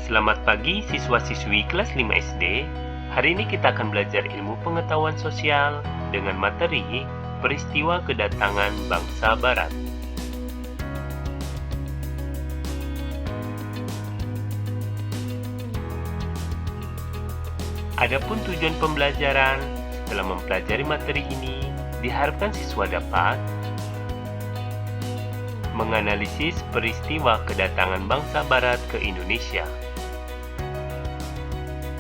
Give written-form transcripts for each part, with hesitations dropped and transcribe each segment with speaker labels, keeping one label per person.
Speaker 1: Selamat pagi siswa-siswi kelas 5 SD. Hari ini kita akan belajar ilmu pengetahuan sosial dengan materi peristiwa kedatangan bangsa Barat. Adapun tujuan pembelajaran, setelah mempelajari materi ini, diharapkan siswa dapat menganalisis peristiwa kedatangan bangsa Barat ke Indonesia,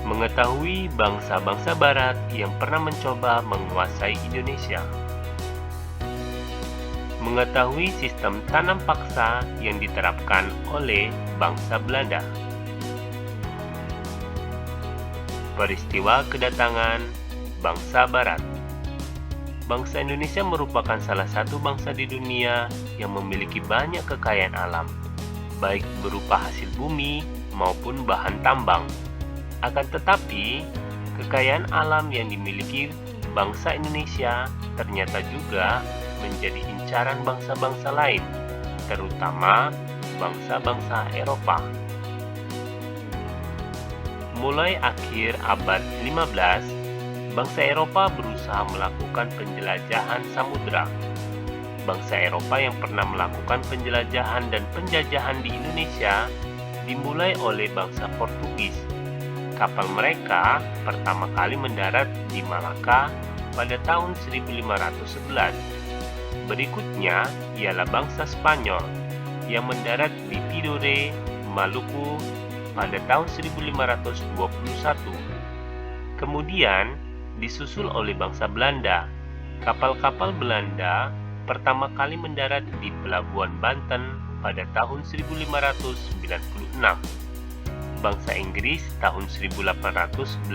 Speaker 1: mengetahui bangsa-bangsa Barat yang pernah mencoba menguasai Indonesia, mengetahui sistem tanam paksa yang diterapkan oleh bangsa Belanda, peristiwa kedatangan bangsa Barat. Bangsa Indonesia merupakan salah satu bangsa di dunia yang memiliki banyak kekayaan alam, baik berupa hasil bumi maupun bahan tambang. Akan tetapi, kekayaan alam yang dimiliki bangsa Indonesia ternyata juga menjadi incaran bangsa-bangsa lain, terutama bangsa-bangsa Eropa. Mulai akhir abad 15, bangsa Eropa berusaha melakukan penjelajahan samudera. Bangsa Eropa yang pernah melakukan penjelajahan dan penjajahan di Indonesia dimulai oleh bangsa Portugis. Kapal mereka pertama kali mendarat di Malaka pada tahun 1511. Berikutnya ialah bangsa Spanyol yang mendarat di Tidore, Maluku pada tahun 1521. Kemudian disusul oleh bangsa Belanda. Kapal-kapal Belanda pertama kali mendarat di Pelabuhan Banten pada tahun 1596. Bangsa Inggris tahun 1811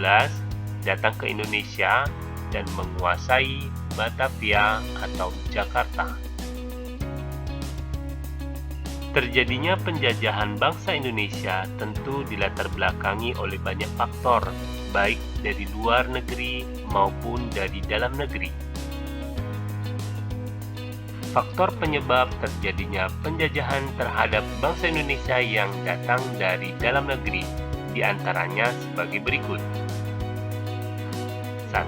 Speaker 1: datang ke Indonesia dan menguasai Batavia atau Jakarta. Terjadinya penjajahan bangsa Indonesia tentu dilatar belakangi oleh banyak faktor, baik dari luar negeri maupun dari dalam negeri. Faktor penyebab terjadinya penjajahan terhadap bangsa Indonesia yang datang dari dalam negeri diantaranya sebagai berikut. 1.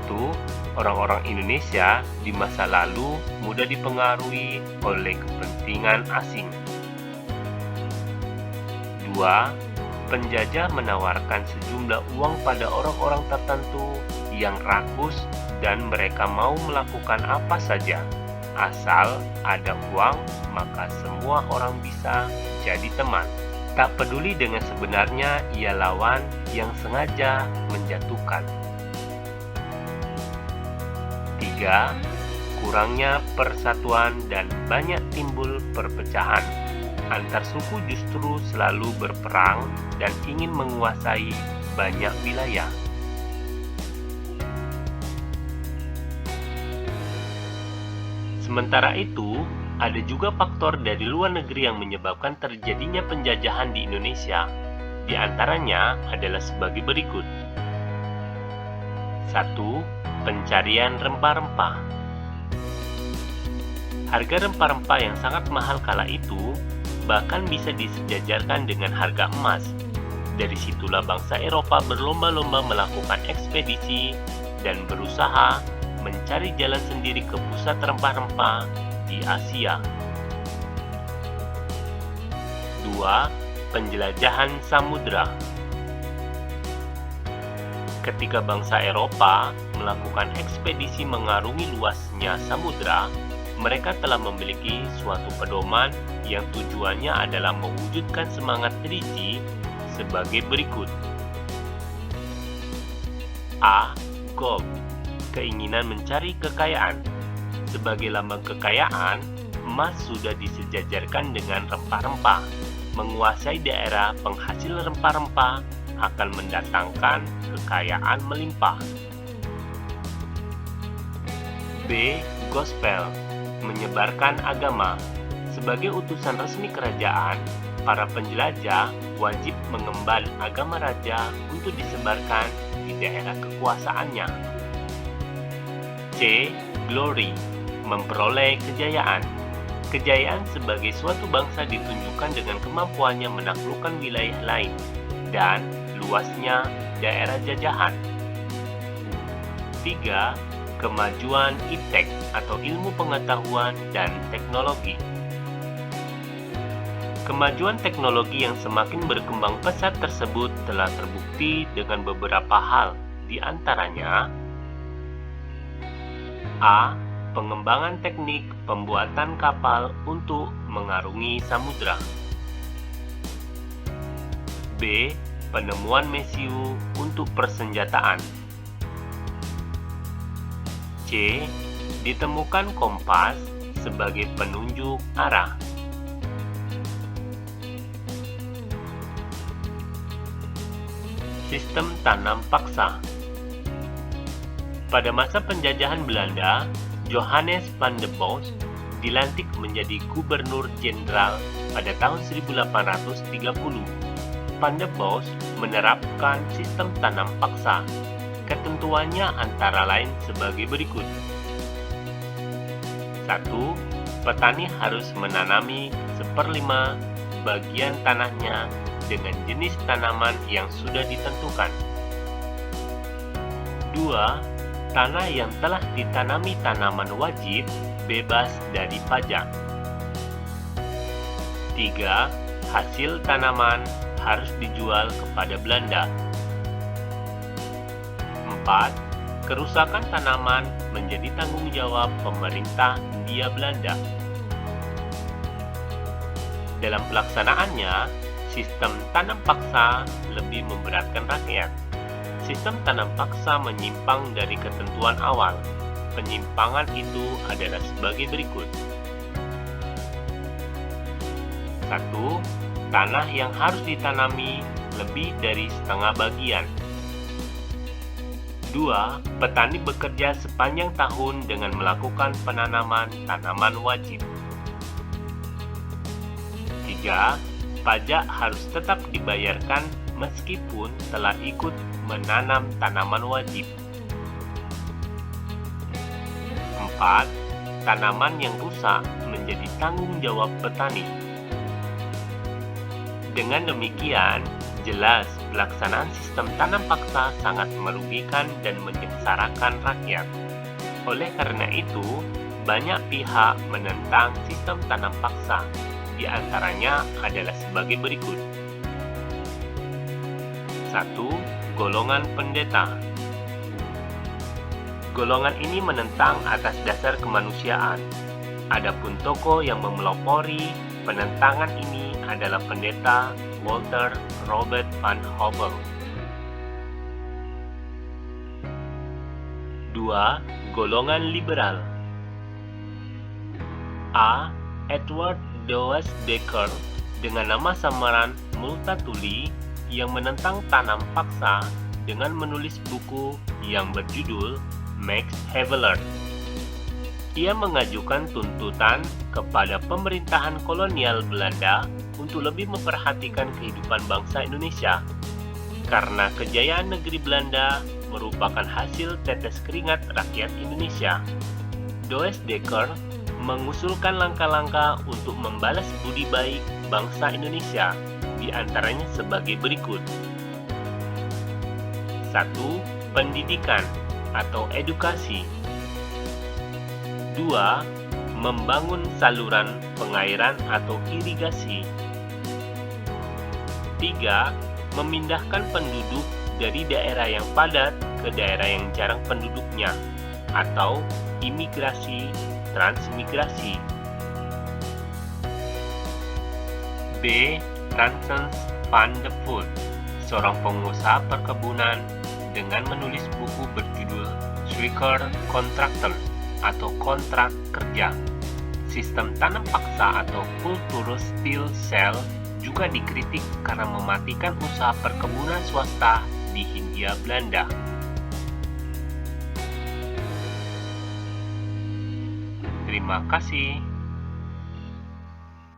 Speaker 1: Orang-orang Indonesia di masa lalu mudah dipengaruhi oleh kepentingan asing. 2. Penjajah menawarkan sejumlah uang pada orang-orang tertentu yang rakus dan mereka mau melakukan apa saja. Asal ada uang, maka semua orang bisa jadi teman. Tak peduli dengan sebenarnya ia lawan yang sengaja menjatuhkan. 3. Kurangnya persatuan dan banyak timbul perpecahan. Antar suku justru selalu berperang dan ingin menguasai banyak wilayah. Sementara itu, ada juga faktor dari luar negeri yang menyebabkan terjadinya penjajahan di Indonesia. Di antaranya adalah sebagai berikut. 1. Pencarian rempah-rempah. Harga rempah-rempah yang sangat mahal kala itu bahkan bisa disejajarkan dengan harga emas. Dari situlah bangsa Eropa berlomba-lomba melakukan ekspedisi dan berusaha mencari jalan sendiri ke pusat rempah-rempah di Asia. 2. Penjelajahan samudera. Ketika bangsa Eropa melakukan ekspedisi mengarungi luasnya samudera, mereka telah memiliki suatu pedoman yang tujuannya adalah mewujudkan semangat religi sebagai berikut. A. Gold, keinginan mencari kekayaan. Sebagai lambang kekayaan, emas sudah disejajarkan dengan rempah-rempah. Menguasai daerah penghasil rempah-rempah akan mendatangkan kekayaan melimpah. B. Gospel, menyebarkan agama. Sebagai utusan resmi kerajaan, para penjelajah wajib mengemban agama raja untuk disebarkan di daerah kekuasaannya. C. Glory, memperoleh kejayaan. Kejayaan sebagai suatu bangsa ditunjukkan dengan kemampuannya menaklukkan wilayah lain dan luasnya daerah jajahan. 3. Kemajuan iptek atau ilmu pengetahuan dan teknologi. Kemajuan teknologi yang semakin berkembang pesat tersebut telah terbukti dengan beberapa hal, di antaranya A. Pengembangan teknik pembuatan kapal untuk mengarungi samudra. B. Penemuan mesiu untuk persenjataan. C. Ditemukan kompas sebagai penunjuk arah. Sistem tanam paksa. Pada masa penjajahan Belanda, Johannes van der Bos dilantik menjadi gubernur jenderal pada tahun 1830. Van der Bos menerapkan sistem tanam paksa. Ketentuannya antara lain sebagai berikut. 1. Petani harus menanami 1/5 bagian tanahnya dengan jenis tanaman yang sudah ditentukan. 2. Tanah yang telah ditanami tanaman wajib bebas dari pajak. 3. Hasil tanaman harus dijual kepada Belanda. 4. Kerusakan tanaman menjadi tanggung jawab pemerintah Hindia Belanda. Dalam pelaksanaannya, sistem tanam paksa lebih memberatkan rakyat. Sistem tanam paksa menyimpang dari ketentuan awal. Penyimpangan itu adalah sebagai berikut. 1. Tanah yang harus ditanami lebih dari setengah bagian. 2. Petani bekerja sepanjang tahun dengan melakukan penanaman tanaman wajib. 3. Pajak harus tetap dibayarkan meskipun telah ikut menanam tanaman wajib. 4. Tanaman yang rusak menjadi tanggung jawab petani. Dengan demikian, jelas pelaksanaan sistem tanam paksa sangat merugikan dan menyengsarakan rakyat. Oleh karena itu, banyak pihak menentang sistem tanam paksa. Di antaranya adalah sebagai berikut. 1. Golongan pendeta. Golongan ini menentang atas dasar kemanusiaan. Adapun tokoh yang memelopori penentangan ini adalah pendeta Walter Robert van Hobel. 2. Golongan liberal. A. Edward Does Dekker dengan nama samaran Multatuli yang menentang tanam paksa dengan menulis buku yang berjudul Max Havelaar. Ia mengajukan tuntutan kepada pemerintahan kolonial Belanda untuk lebih memperhatikan kehidupan bangsa Indonesia, karena kejayaan negeri Belanda merupakan hasil tetes keringat rakyat Indonesia. Does Dekker mengusulkan langkah-langkah untuk membalas budi baik bangsa Indonesia, di antaranya sebagai berikut. 1. Pendidikan atau edukasi. 2. Membangun saluran pengairan atau irigasi. 3. Memindahkan penduduk dari daerah yang padat ke daerah yang jarang penduduknya, atau imigrasi transmigrasi. B. Francis van de Voort, seorang pengusaha perkebunan dengan menulis buku berjudul Zwicker Contracten atau kontrak kerja. Sistem tanam paksa atau Kulturstillcel juga dikritik karena mematikan usaha perkebunan swasta di Hindia Belanda. Terima kasih.